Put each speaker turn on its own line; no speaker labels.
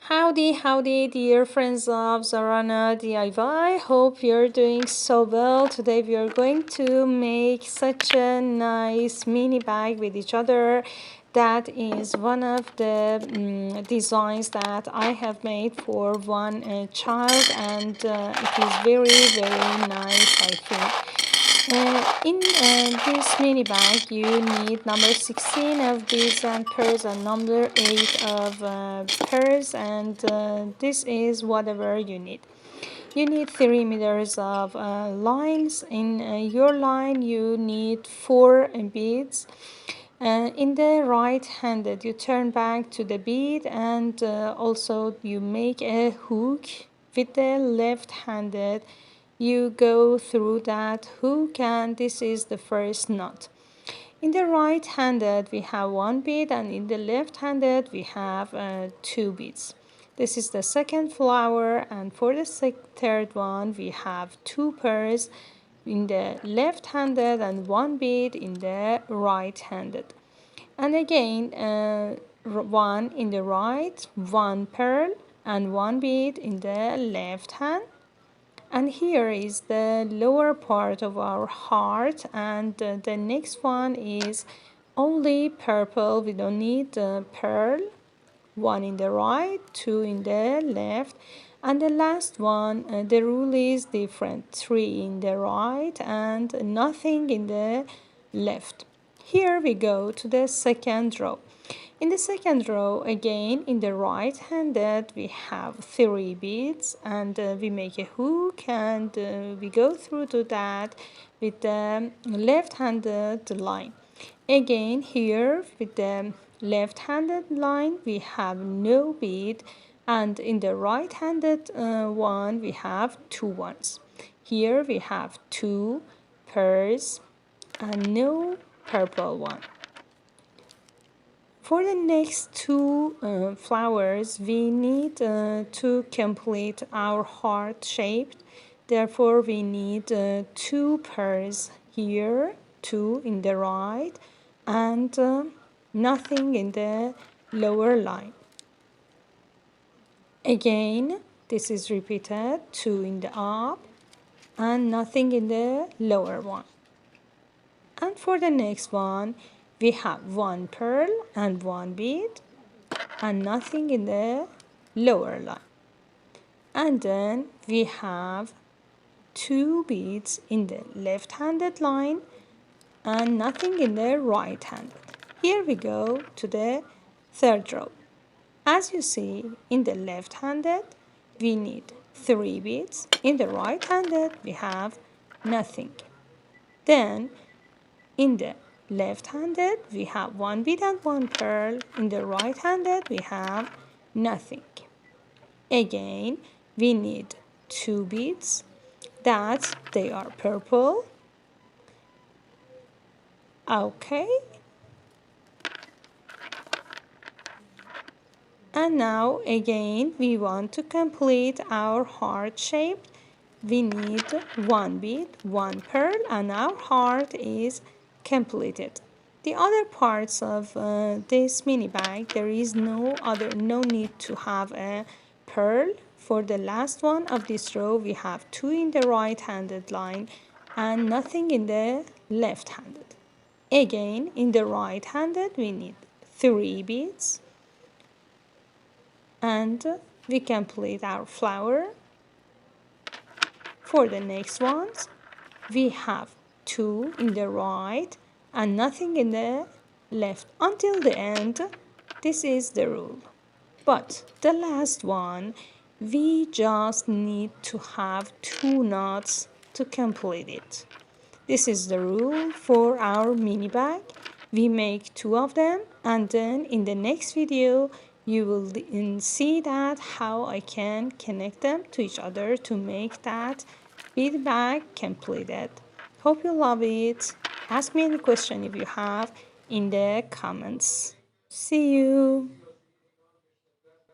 Howdy, dear friends of Zarana DIY. Hope you're doing so well. Today we are going to make such a nice mini bag with each other. That is one of the designs that I have made for one child, and it is very nice, I think. In this mini bag, you need number 16 of beads and pearls and number 8 of pearls, and this is whatever you need. You need 3 meters of lines. In your line, you need 4 beads. In the right-handed, you turn back to the bead, and also you make a hook. With the left-handed, you go through that hook, and this is the first knot. In the right-handed, we have 1 bead, and in the left-handed, we have 2 beads. This is the second flower, and for the third one, we have 2 pearls in the left-handed and 1 bead in the right-handed. And again, 1 in the right, 1 pearl, and 1 bead in the left hand. And here is the lower part of our heart, and the next one is only purple. We don't need pearl. 1 in the right, 2 in the left, and the last one, the rule is different. 3 in the right and nothing in the left. Here we go to the second row. In the second row, again, in the right-handed, we have 3 beads, and we make a hook, and we go through to that with the left-handed line. Again, here with the left-handed line, we have no bead, and in the right-handed one, we have 2 ones. Here we have 2 pearls and no purple one. For the next 2 flowers, we need to complete our heart shape. Therefore, we need 2 pearls here, 2 in the right, and nothing in the lower line. Again, this is repeated, 2 in the up, and nothing in the lower one. And for the next one, we have 1 pearl and 1 bead and nothing in the lower line. And then we have 2 beads in the left-handed line and nothing in the right-handed. Here we go to the third row. As you see, in the left-handed, we need 3 beads. In the right-handed, we have nothing. Then, in the left-handed, we have 1 bead and 1 pearl. In the right-handed, we have nothing. Again, we need 2 beads that they are purple. Okay. And now again, we want to complete our heart shape. We need 1 bead, 1 pearl, and our heart is completed. The other parts of this mini bag, there is no need to have a pearl. For the last one of this row, we have 2 in the right-handed line and nothing in the left-handed. Again, in the right-handed, we need 3 beads, and we complete our flower. For the next ones, we have 2 in the right and nothing in the left until the end. This is the rule. But the last one, we just need to have 2 knots to complete it. This is the rule for our mini bag. We make 2 of them, and then in the next video, you will see that how I can connect them to each other to make that bead bag completed. Hope you love it. Ask me any question if you have in the comments. See you.